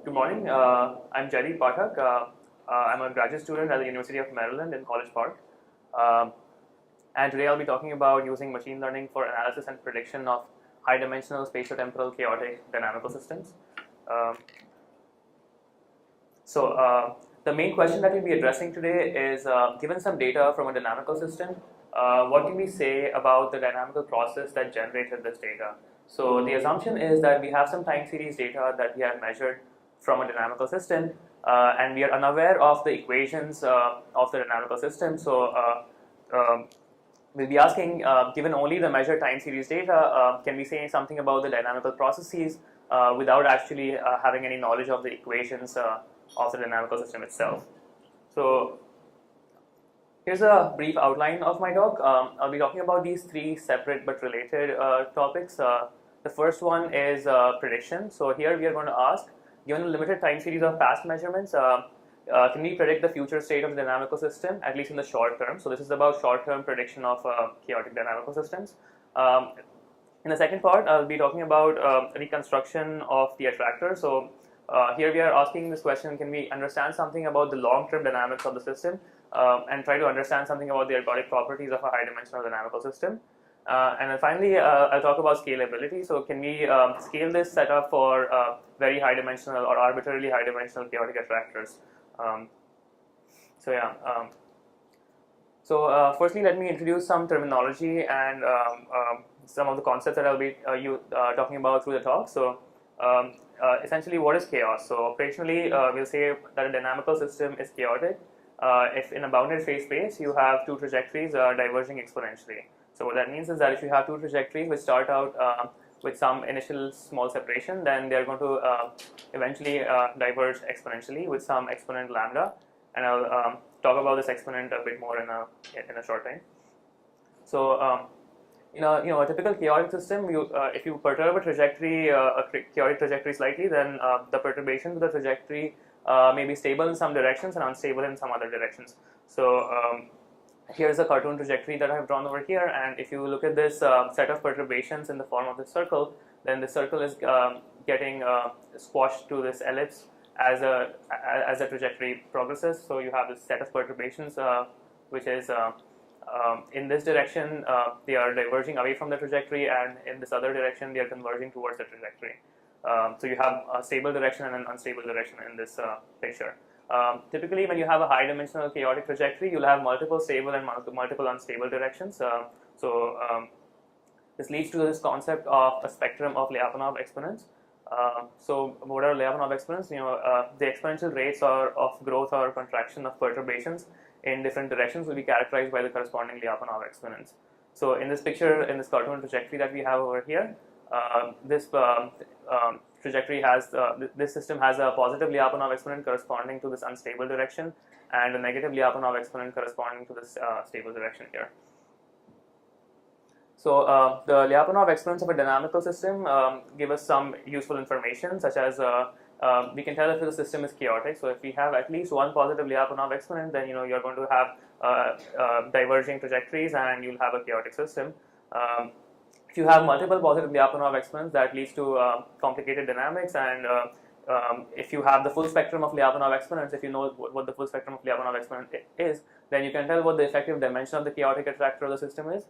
Good morning. I'm Jaideep Pathak. I'm a graduate student at the University of Maryland in College Park. And today I'll be talking about using machine learning for analysis and prediction of high-dimensional spatiotemporal chaotic dynamical systems. The main question that we'll be addressing today is, given some data from a dynamical system, what can we say about the dynamical process that generated this data? So the assumption is that we have some time series data that we have measured from a dynamical system, and we are unaware of the equations of the dynamical system. So we'll be asking, given only the measured time series data, can we say something about the dynamical processes without actually having any knowledge of the equations of the dynamical system itself? So here's a brief outline of my talk. I'll be talking about these three separate but related topics. The first one is prediction. So here we are going to ask, given the limited time series of past measurements, can we predict the future state of the dynamical system, at least in the short term? So this is about short-term prediction of chaotic dynamical systems. In the second part, I'll be talking about reconstruction of the attractor. So here we are asking this question, can we understand something about the long-term dynamics of the system and try to understand something about the ergodic properties of a high-dimensional dynamical system. And then finally, I'll talk about scalability. So can we scale this setup for very high-dimensional or arbitrarily high-dimensional chaotic attractors? Firstly, let me introduce some terminology and some of the concepts that I'll be talking about through the talk. So essentially, what is chaos? So operationally, we'll say that a dynamical system is chaotic if in a bounded phase space you have two trajectories diverging exponentially. So what that means is that if you have two trajectories which start out with some initial small separation, then they are going to eventually diverge exponentially with some exponent lambda, and I'll talk about this exponent a bit more in a short time. So in a typical chaotic system, if you perturb a trajectory, a chaotic trajectory slightly, then the perturbations of the trajectory may be stable in some directions and unstable in some other directions. So here's a cartoon trajectory that I have drawn over here, and if you look at this set of perturbations in the form of this circle, then the circle is getting squashed to this ellipse as the trajectory progresses. So you have this set of perturbations which is in this direction they are diverging away from the trajectory, and in this other direction they are converging towards the trajectory. So you have a stable direction and an unstable direction in this picture. Typically, when you have a high-dimensional chaotic trajectory, you'll have multiple stable and multiple unstable directions. This leads to this concept of a spectrum of Lyapunov exponents. So what are Lyapunov exponents? The exponential rates of growth or contraction of perturbations in different directions will be characterized by the corresponding Lyapunov exponents. So in this picture, in this cartoon trajectory that we have over here, this trajectory has this system has a positive Lyapunov exponent corresponding to this unstable direction, and a negative Lyapunov exponent corresponding to this stable direction here. So the Lyapunov exponents of a dynamical system give us some useful information, such as we can tell if the system is chaotic. So if we have at least one positive Lyapunov exponent, then you're going to have diverging trajectories and you'll have a chaotic system. If you have multiple positive Lyapunov exponents, that leads to complicated dynamics, and if you have the full spectrum of Lyapunov exponents, if you know what the full spectrum of Lyapunov exponent is, then you can tell what the effective dimension of the chaotic attractor of the system is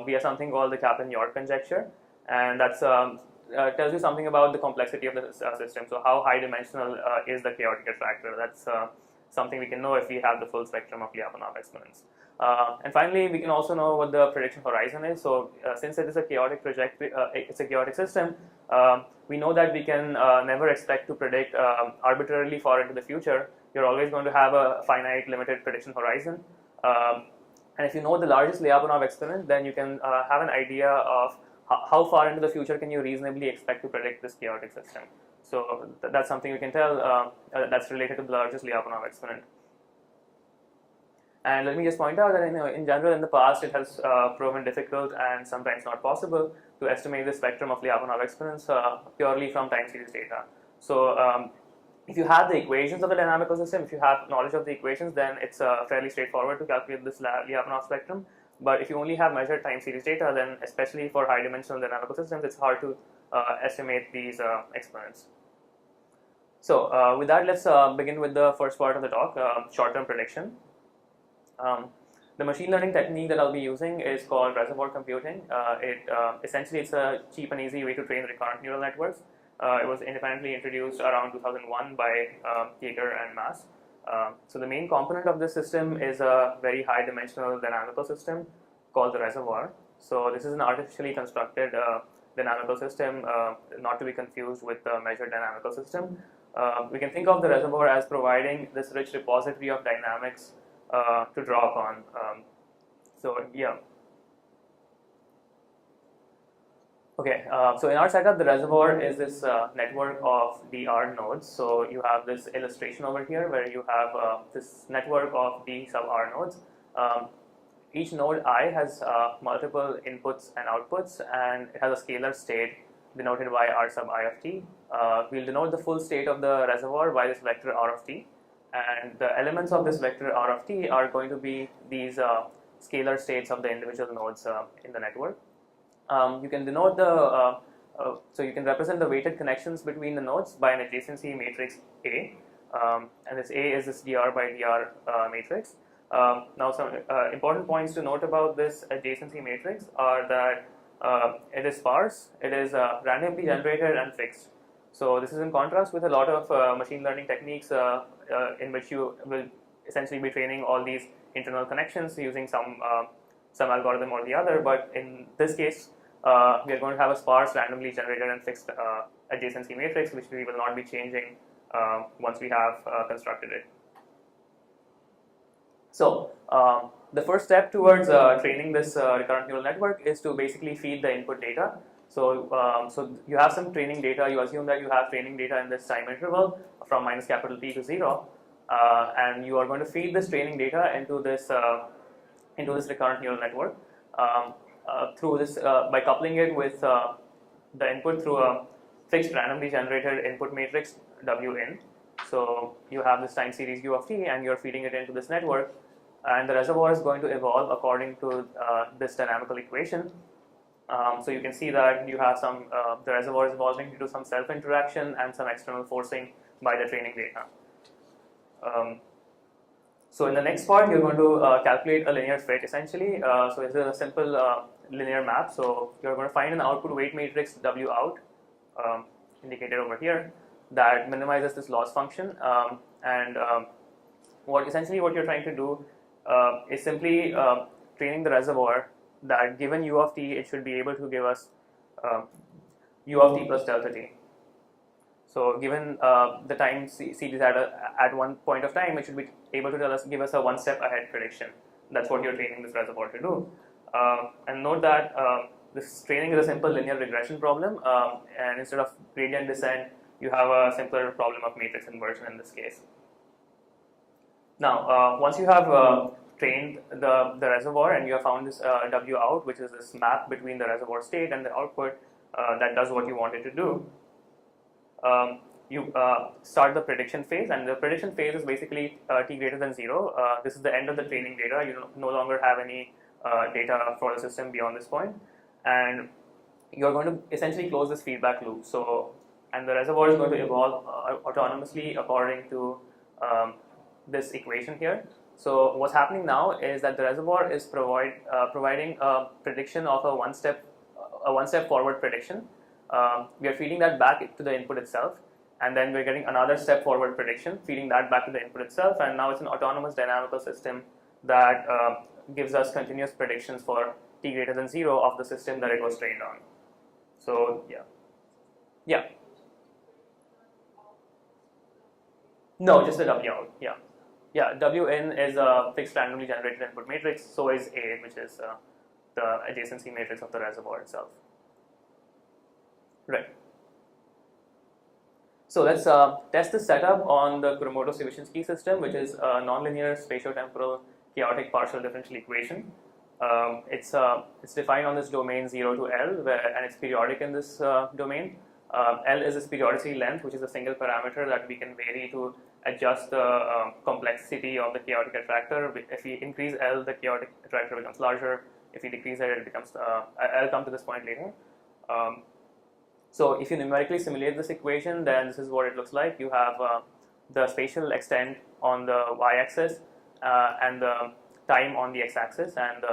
via something called the Kaplan-York conjecture, and that's tells you something about the complexity of the system. So how high dimensional is the chaotic attractor? That's something we can know if we have the full spectrum of Lyapunov exponents. And finally, we can also know what the prediction horizon is. So since it is a chaotic trajectory, it's a chaotic system, we know that we can never expect to predict arbitrarily far into the future. You're always going to have a finite limited prediction horizon. And if you know the largest Lyapunov exponent, then you can have an idea of how far into the future can you reasonably expect to predict this chaotic system. So that's something you can tell that's related to the largest Lyapunov exponent. And let me just point out that in general, in the past, it has proven difficult and sometimes not possible to estimate the spectrum of Lyapunov exponents purely from time series data. So if you have the equations of the dynamical system, if you have knowledge of the equations, then it's fairly straightforward to calculate this Lyapunov spectrum. But if you only have measured time series data, then especially for high dimensional dynamical systems, it's hard to estimate these exponents. So with that, let's begin with the first part of the talk, short-term prediction. The machine learning technique that I'll be using is called reservoir computing. Essentially, it's a cheap and easy way to train recurrent neural networks. It was independently introduced around 2001 by Jaeger and Maas. So the main component of this system is a very high-dimensional dynamical system called the reservoir. So this is an artificially constructed dynamical system, not to be confused with the measured dynamical system. We can think of the reservoir as providing this rich repository of dynamics to draw upon. Okay, so in our setup, the reservoir is this network of dr nodes. So you have this illustration over here where you have this network of d sub r nodes. Each node I has multiple inputs and outputs, and it has a scalar state denoted by r sub I of t. We'll denote the full state of the reservoir by this vector r of t, and the elements of this vector r of t are going to be these scalar states of the individual nodes in the network. You can denote the so you can represent the weighted connections between the nodes by an adjacency matrix A, and this A is this dr by dr matrix. Now, some important points to note about this adjacency matrix are that it is sparse, it is randomly generated and fixed. So this is in contrast with a lot of machine learning techniques in which you will essentially be training all these internal connections using some algorithm or the other. But in this case, we are going to have a sparse, randomly generated and fixed adjacency matrix, which we will not be changing once we have constructed it. So the first step towards training this recurrent neural network is to basically feed the input data. So you have some training data. You assume that you have training data in this time interval from minus capital T to 0, and you are going to feed this training data into this recurrent neural network through this by coupling it with the input through a fixed randomly generated input matrix Win. So you have this time series U of t, and you're feeding it into this network, and the reservoir is going to evolve according to this dynamical equation. So you can see that you have some the reservoir is evolving due to some self-interaction and some external forcing by the training data. So in the next part, you're going to calculate a linear fit essentially. So this is a simple linear map. So you're going to find an output weight matrix W out, indicated over here, that minimizes this loss function. What you're trying to do is simply training the reservoir that given u of t, it should be able to give us u of t plus delta t. So given the time c is at one point of time, it should be able to give us a one step ahead prediction. That's what you're training this reservoir to do. And note that this training is a simple linear regression problem, and instead of gradient descent, you have a simpler problem of matrix inversion in this case. Now, once you have trained the reservoir and you have found this W out, which is this map between the reservoir state and the output that does what you want it to do, you start the prediction phase, and the prediction phase is basically t greater than 0. This is the end of the training data. You no longer have any data for the system beyond this point, and you're going to essentially close this feedback loop. So, and the reservoir is going to evolve autonomously according to this equation here. So what's happening now is that the reservoir is providing a prediction of a one step forward prediction. We are feeding that back to the input itself, and then we're getting another step forward prediction, feeding that back to the input itself, and now it's an autonomous dynamical system that gives us continuous predictions for t greater than 0 of the system that it was trained on. So yeah. No, just the W out. Yeah. Win is a fixed randomly generated input matrix. So is A, which is the adjacency matrix of the reservoir itself. Right. So let's test this setup on the Kuromoto-Sivashinsky system, which is a nonlinear spatiotemporal chaotic partial differential equation. It's defined on this domain 0 to L, and it's periodic in this domain. L is this periodicity length, which is a single parameter that we can vary to adjust the complexity of the chaotic attractor. If we increase L, the chaotic attractor becomes larger. If we decrease it, it becomes. I'll come to this point later. So if you numerically simulate this equation, then this is what it looks like. You have the spatial extent on the y-axis and the time on the x-axis, and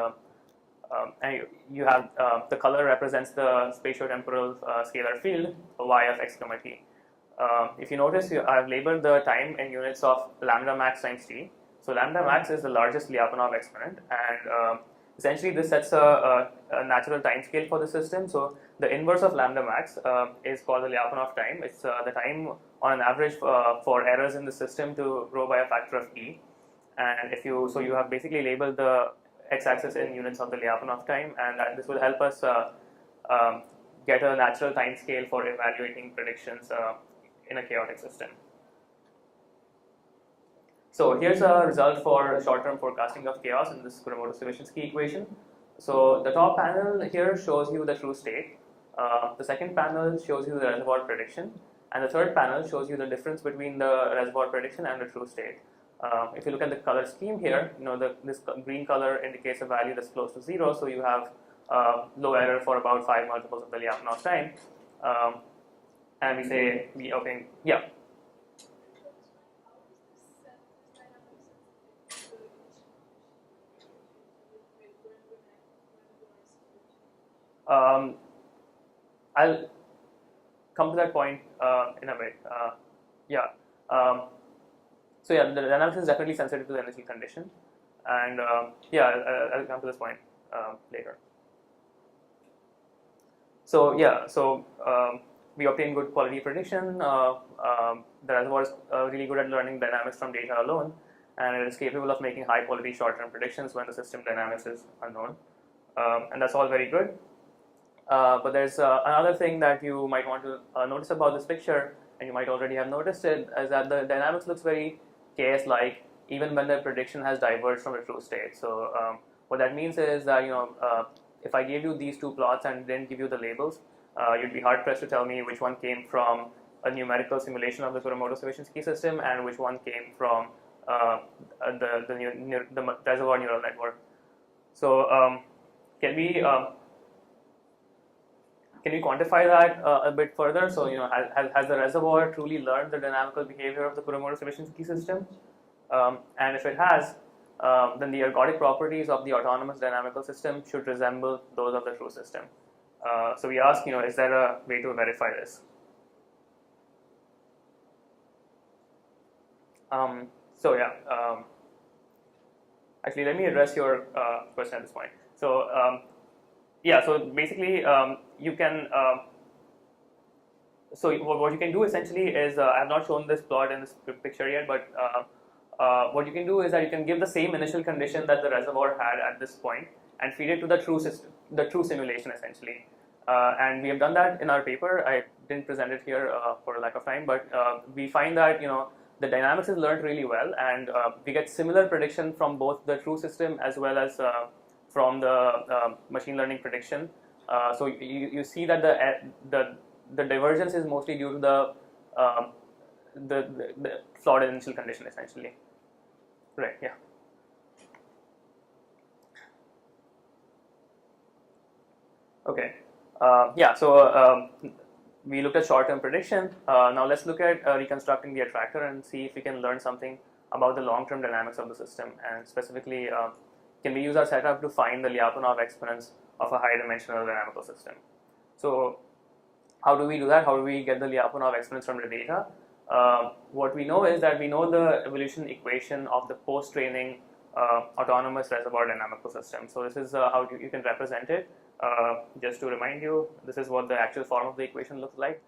you have the color represents the spatiotemporal scalar field y of x comma t. If you notice, I've labeled the time in units of lambda max times t. So lambda max is the largest Lyapunov exponent, and essentially this sets a natural time scale for the system. So the inverse of lambda max is called the Lyapunov time. It's the time on an average for errors in the system to grow by a factor of e. And if you have basically labeled the x-axis in units of the Lyapunov time, and this will help us get a natural time scale for evaluating predictions in a chaotic system. So here's a result for short-term forecasting of chaos in this Kuromoto-Sierpinski equation. So the top panel here shows you the true state. The second panel shows you the reservoir prediction, and the third panel shows you the difference between the reservoir prediction and the true state. If you look at the color scheme here, this green color indicates a value that's close to 0, so you have low error for about 5 multiples of the Lyapunov time. And we say, okay, yeah. I'll come to that point in a bit. So yeah, the dynamics is definitely sensitive to the initial condition, and I'll come to this point later. So yeah, we obtain good quality prediction. The reservoir is really good at learning dynamics from data alone, and it is capable of making high quality short-term predictions when the system dynamics is unknown, and that's all very good. But there's another thing that you might want to notice about this picture, and you might already have noticed it, is that the dynamics looks very chaos-like even when the prediction has diverged from the true state. So what that means is that if I gave you these two plots and didn't give you the labels, you'd be hard-pressed to tell me which one came from a numerical simulation of the Kuromoto-Sierpinski system and which one came from the reservoir neural network. So can we quantify that a bit further? So, has the reservoir truly learned the dynamical behavior of the Kuromoto-Sierpinski system? And if it has, then the ergodic properties of the autonomous dynamical system should resemble those of the true system. So we ask, is there a way to verify this? Actually, let me address your question at this point. So, so basically, you can. So what you can do essentially is, I have not shown this plot in this picture yet, but what you can do is that you can give the same initial condition that the reservoir had at this point and feed it to the true system, the true simulation essentially. And we have done that in our paper. I didn't present it here for lack of time, but we find that the dynamics is learned really well, and we get similar prediction from both the true system as well as from the machine learning prediction. So you see that the divergence is mostly due to the flawed initial condition essentially. Right, yeah. Okay, we looked at short-term prediction. Now let's look at reconstructing the attractor and see if we can learn something about the long-term dynamics of the system, and specifically can we use our setup to find the Lyapunov exponents of a high-dimensional dynamical system. So how do we do that? How do we get the Lyapunov exponents from the data? What we know is that we know the evolution equation of the post-training autonomous reservoir dynamical system. So this is how you can represent it. Just to remind you, this is what the actual form of the equation looks like.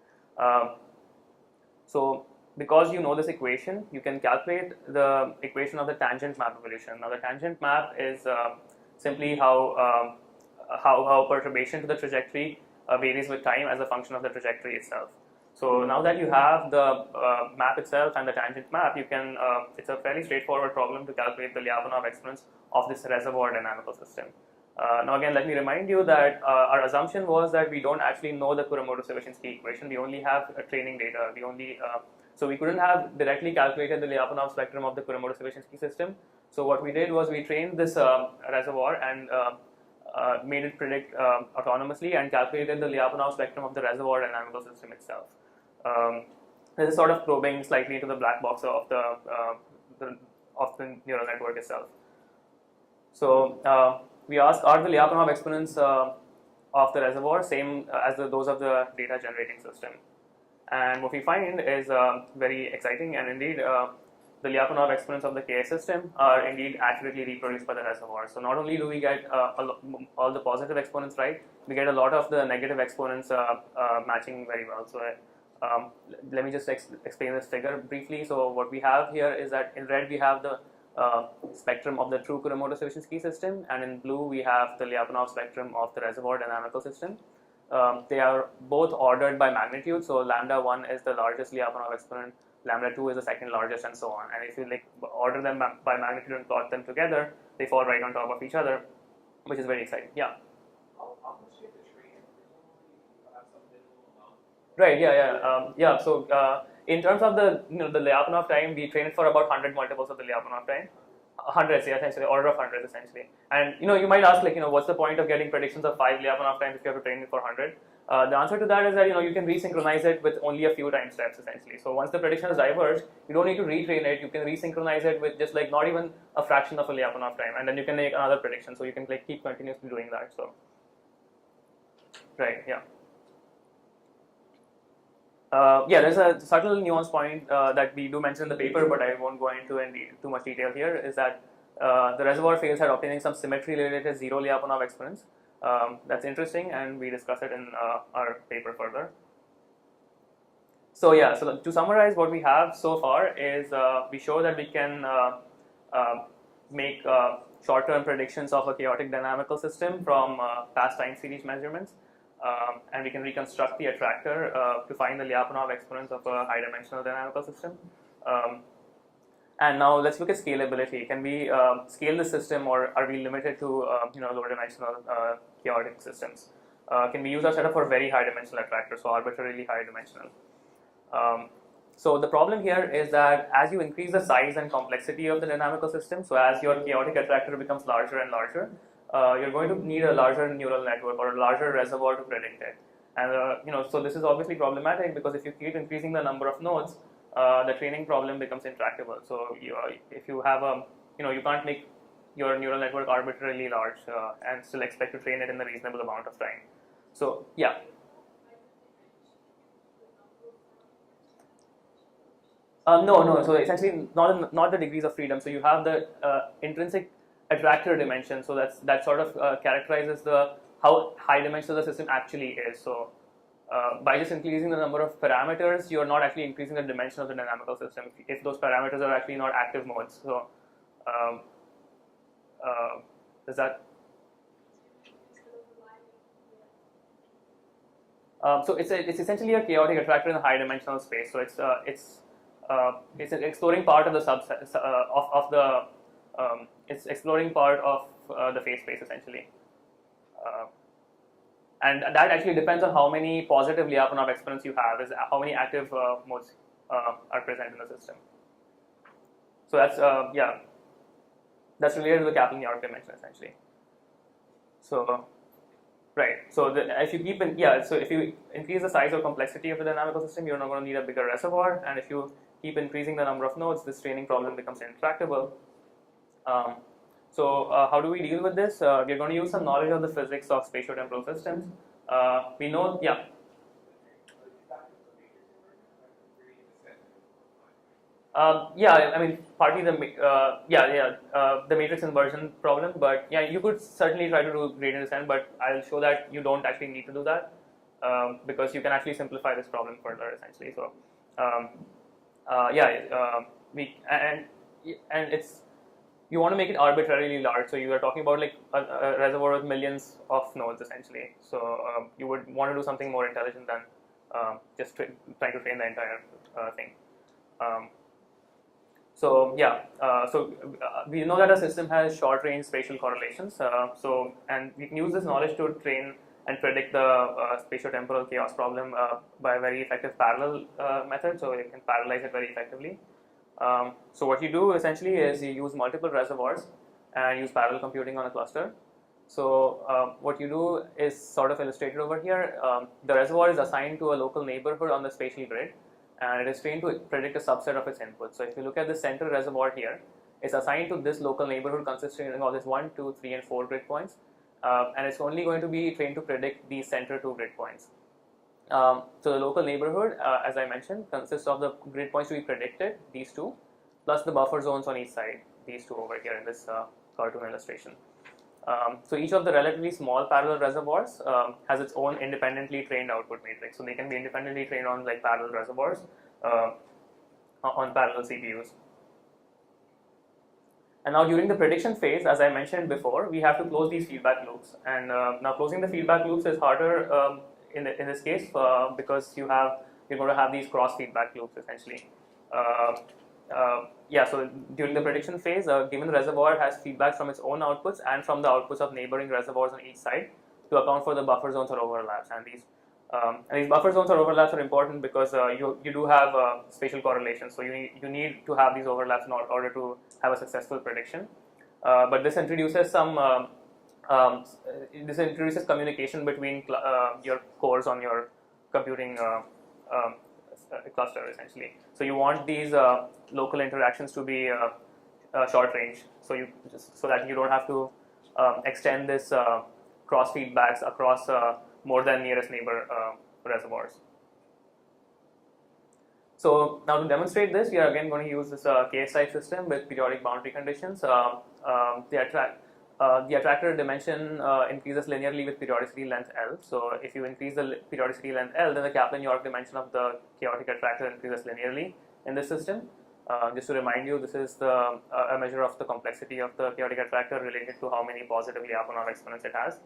So because you know this equation, you can calculate the equation of the tangent map evolution. Now the tangent map is simply how perturbation to the trajectory varies with time as a function of the trajectory itself. So now that you have the map itself and the tangent map, you can it's a fairly straightforward problem to calculate the Lyapunov exponents of this reservoir dynamical system. Now again, let me remind you that our assumption was that we don't actually know the Kuromoto-Sierpinski equation. We only have training data. So we couldn't have directly calculated the Lyapunov spectrum of the Kuromoto-Sierpinski system. So what we did was we trained this reservoir, and made it predict autonomously and calculated the Lyapunov spectrum of the reservoir dynamical system itself. This is sort of probing slightly into the black box of the neural network itself. So we ask, are the Lyapunov exponents of the reservoir same as those of the data generating system? And what we find is very exciting, and indeed the Lyapunov exponents of the KS system are indeed accurately reproduced by the reservoir. So not only do we get all the positive exponents right, we get a lot of the negative exponents matching very well. So let me just explain this figure briefly. So what we have here is that in red we have the spectrum of the true Kuramoto-Sierpinski system, and in blue we have the Lyapunov spectrum of the reservoir dynamical system. They are both ordered by magnitude, so lambda 1 is the largest Lyapunov exponent, lambda 2 is the second largest, and so on. And if you order them by magnitude and plot them together, they fall right on top of each other, which is very exciting. Yeah. How much do you have to train? Have some minimal amount? Right. Yeah. So in terms of the the Lyapunov time, we train it for about 100 multiples of the Lyapunov time. Hundreds, yeah, essentially, order of hundreds, essentially. And you might ask, what's the point of getting predictions of 5 Lyapunov times if you have to train it for 100? The answer to that is that you can resynchronize it with only a few time steps, essentially. So once the prediction is diverged, you don't need to retrain it. You can resynchronize it with just not even a fraction of a Lyapunov time, and then you can make another prediction. So you can keep continuously doing that. So right, yeah. Yeah, there's a subtle nuance point that we do mention in the paper, but I won't go into too much detail here, is that the reservoir fails at obtaining some symmetry-related zero Lyapunov exponents. That's interesting, and we discuss it in our paper further. So yeah, so to summarize what we have so far is we show that we can make short-term predictions of a chaotic dynamical system from past time series measurements. And we can reconstruct the attractor to find the Lyapunov exponents of a high-dimensional dynamical system. And now let's look at scalability. Can we scale the system, or are we limited to lower-dimensional chaotic systems? Can we use our setup for very high-dimensional attractors, so arbitrarily high-dimensional? So the problem here is that as you increase the size and complexity of the dynamical system, so as your chaotic attractor becomes larger and larger, you're going to need a larger neural network or a larger reservoir to predict it. And so this is obviously problematic, because if you keep increasing the number of nodes, the training problem becomes intractable. So if you have you can't make your neural network arbitrarily large and still expect to train it in a reasonable amount of time. So yeah. No. So essentially, not the degrees of freedom. So you have the intrinsic attractor dimension. So that sort of characterizes how high dimensional the system actually is. So by just increasing the number of parameters, you are not actually increasing the dimension of the dynamical system if those parameters are actually not active modes. So is that? So it's essentially a chaotic attractor in a high dimensional space. So it's an exploring part of the subset of the it's exploring part of the phase space, essentially. And that actually depends on how many positive Lyapunov exponents you have, is how many active modes are present in the system. So that's related to the Kaplan-Meier dimension, essentially. So right. So if you increase the size or complexity of the dynamical system, you're not going to need a bigger reservoir, and if you keep increasing the number of nodes, this training problem becomes intractable. So how do we deal with this? We're going to use some knowledge of the physics of spatiotemporal systems. We know, yeah. I mean, partly the matrix inversion problem, but yeah, you could certainly try to do gradient descent, but I'll show that you don't actually need to do that because you can actually simplify this problem further, essentially. So it's, you want to make it arbitrarily large, so you are talking about like a reservoir with millions of nodes, essentially. So you would want to do something more intelligent than just trying to train the entire thing. So we know that a system has short-range spatial correlations. And we can use this knowledge to train and predict the spatiotemporal chaos problem by a very effective parallel method. So you can parallelize it very effectively. So what you do essentially is you use multiple reservoirs and use parallel computing on a cluster. So what you do is sort of illustrated over here. The reservoir is assigned to a local neighborhood on the spatial grid, and it is trained to predict a subset of its inputs. So if you look at the center reservoir here, it's assigned to this local neighborhood consisting of this 1, 2, 3, and 4 grid points, and it's only going to be trained to predict these center 2 grid points. So the local neighborhood, as I mentioned, consists of the grid points to be predicted, these two, plus the buffer zones on each side, these two over here in this cartoon illustration. So each of the relatively small parallel reservoirs has its own independently trained output matrix. So they can be independently trained on like parallel reservoirs on parallel CPUs. And now during the prediction phase, as I mentioned before, we have to close these feedback loops. And now closing the feedback loops is harder in this case because you're going to have these cross feedback loops essentially. So during the prediction phase, given reservoir has feedback from its own outputs and from the outputs of neighboring reservoirs on each side to account for the buffer zones or overlaps. And these buffer zones or overlaps are important because you do have spatial correlation. So you need to have these overlaps in order to have a successful prediction. But this introduces communication between your cores on your computing cluster essentially. So you want these local interactions to be short range, so that you don't have to extend this cross feedbacks across more than nearest neighbor reservoirs. So now to demonstrate this, we are again going to use this KSI system with periodic boundary conditions. The attractor dimension increases linearly with periodicity length L. So if you increase the periodicity length L, then the Kaplan-York dimension of the chaotic attractor increases linearly in this system. Just to remind you, this is a measure of the complexity of the chaotic attractor related to how many positive Lyapunov exponents it has.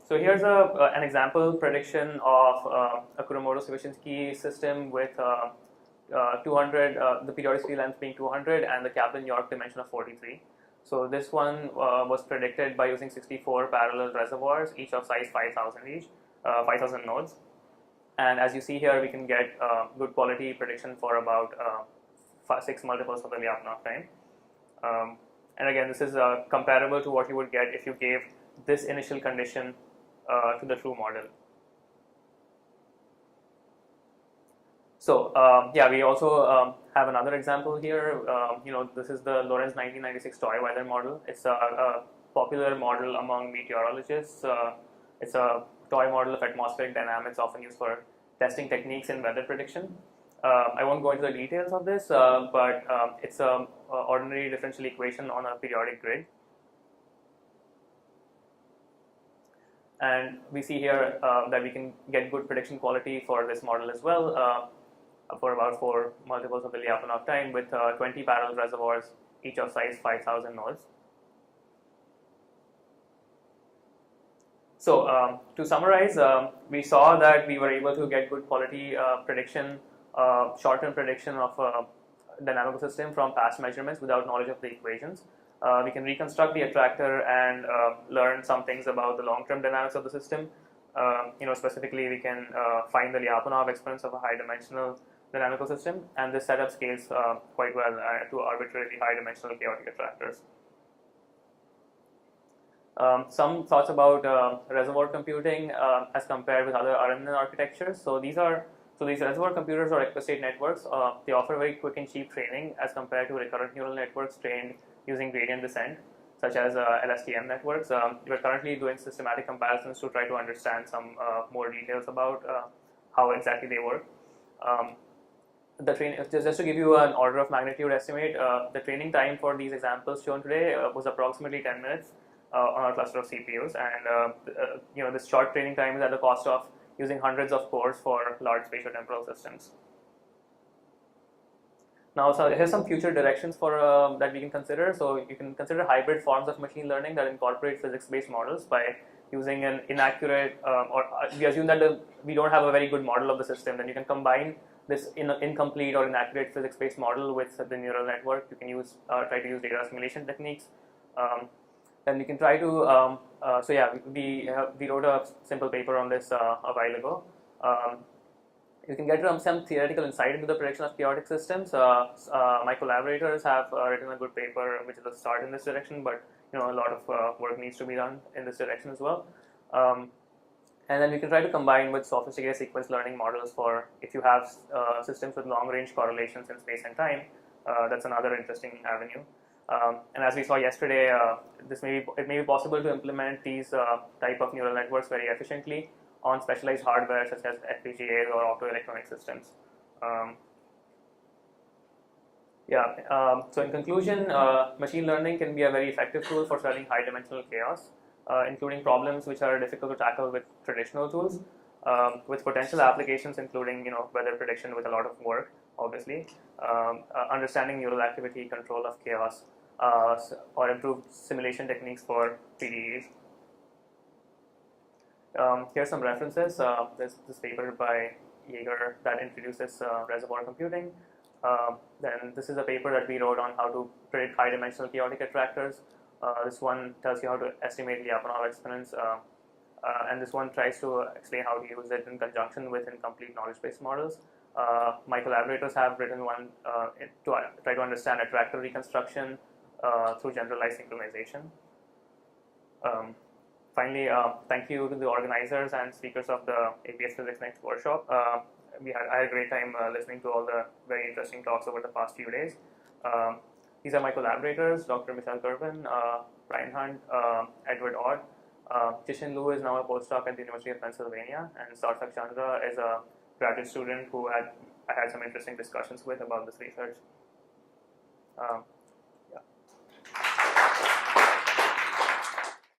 So here's an example prediction of a Kuromoto-Sivashinsky system with 200, the periodicity length being 200 and the Kaplan-York dimension of 43. So this one was predicted by using 64 parallel reservoirs, each of size 5,000 each, 5,000 nodes. And as you see here, we can get good quality prediction for about 6 multiples of the Lyapunov time. And again, this is comparable to what you would get if you gave this initial condition to the true model. So we also have another example here. This is the Lorentz 1996 toy weather model. It's a popular model among meteorologists. It's a toy model of atmospheric dynamics, often used for testing techniques in weather prediction. I won't go into the details of this, but it's an ordinary differential equation on a periodic grid. And we see here that we can get good prediction quality for this model as well, for about 4 multiples of the Lyapunov time with 20 parallel reservoirs, each of size 5,000 nodes. So to summarize, we saw that we were able to get good quality prediction, short-term prediction of a dynamical system from past measurements without knowledge of the equations. We can reconstruct the attractor and learn some things about the long-term dynamics of the system. Specifically, we can find the Lyapunov exponents of a high-dimensional dynamical system, and this setup scales quite well to arbitrarily high-dimensional chaotic attractors. Some thoughts about reservoir computing as compared with other RNN architectures. So these reservoir computers or equistate networks. They offer very quick and cheap training as compared to recurrent neural networks trained using gradient descent, such as LSTM networks. We're currently doing systematic comparisons to try to understand some more details about how exactly they work. Just to give you an order of magnitude estimate, the training time for these examples shown today was approximately 10 minutes on our cluster of CPUs, and this short training time is at the cost of using hundreds of cores for large spatiotemporal systems. Now, so here's some future directions for that we can consider. So you can consider hybrid forms of machine learning that incorporate physics-based models by using an inaccurate, or we assume that we don't have a very good model of the system. Then you can combine this incomplete or inaccurate physics-based model with the neural network. You can try to use data assimilation techniques. Then you can try to. We wrote a simple paper on this a while ago. You can get some theoretical insight into the prediction of chaotic systems. My collaborators have written a good paper, which is a start in this direction, but a lot of work needs to be done in this direction as well. And then we can try to combine with sophisticated sequence learning models for if you have systems with long-range correlations in space and time. That's another interesting avenue. And as we saw yesterday, it may be possible to implement these type of neural networks very efficiently on specialized hardware such as FPGAs or optoelectronic systems. So in conclusion, machine learning can be a very effective tool for studying high-dimensional chaos, including problems which are difficult to tackle with traditional tools, with potential applications including weather prediction with a lot of work, obviously, understanding neural activity, control of chaos, or improved simulation techniques for PDEs. Here's some references. There's this paper by Jaeger that introduces reservoir computing. Then this is a paper that we wrote on how to predict high-dimensional chaotic attractors. This one tells you how to estimate Lyapunov exponents, and this one tries to explain how to use it in conjunction with incomplete knowledge-based models. My collaborators have written one to try to understand attractor reconstruction through generalized synchronization. Finally, thank you to the organizers and speakers of the APS Physics Next workshop. I had a great time listening to all the very interesting talks over the past few days. These are my collaborators, Dr. Michelle Kervin, Brian Hunt, Edward Odd. Jishin Lu is now a postdoc at the University of Pennsylvania, and Sarthak Chandra is a graduate student who I had some interesting discussions with about this research.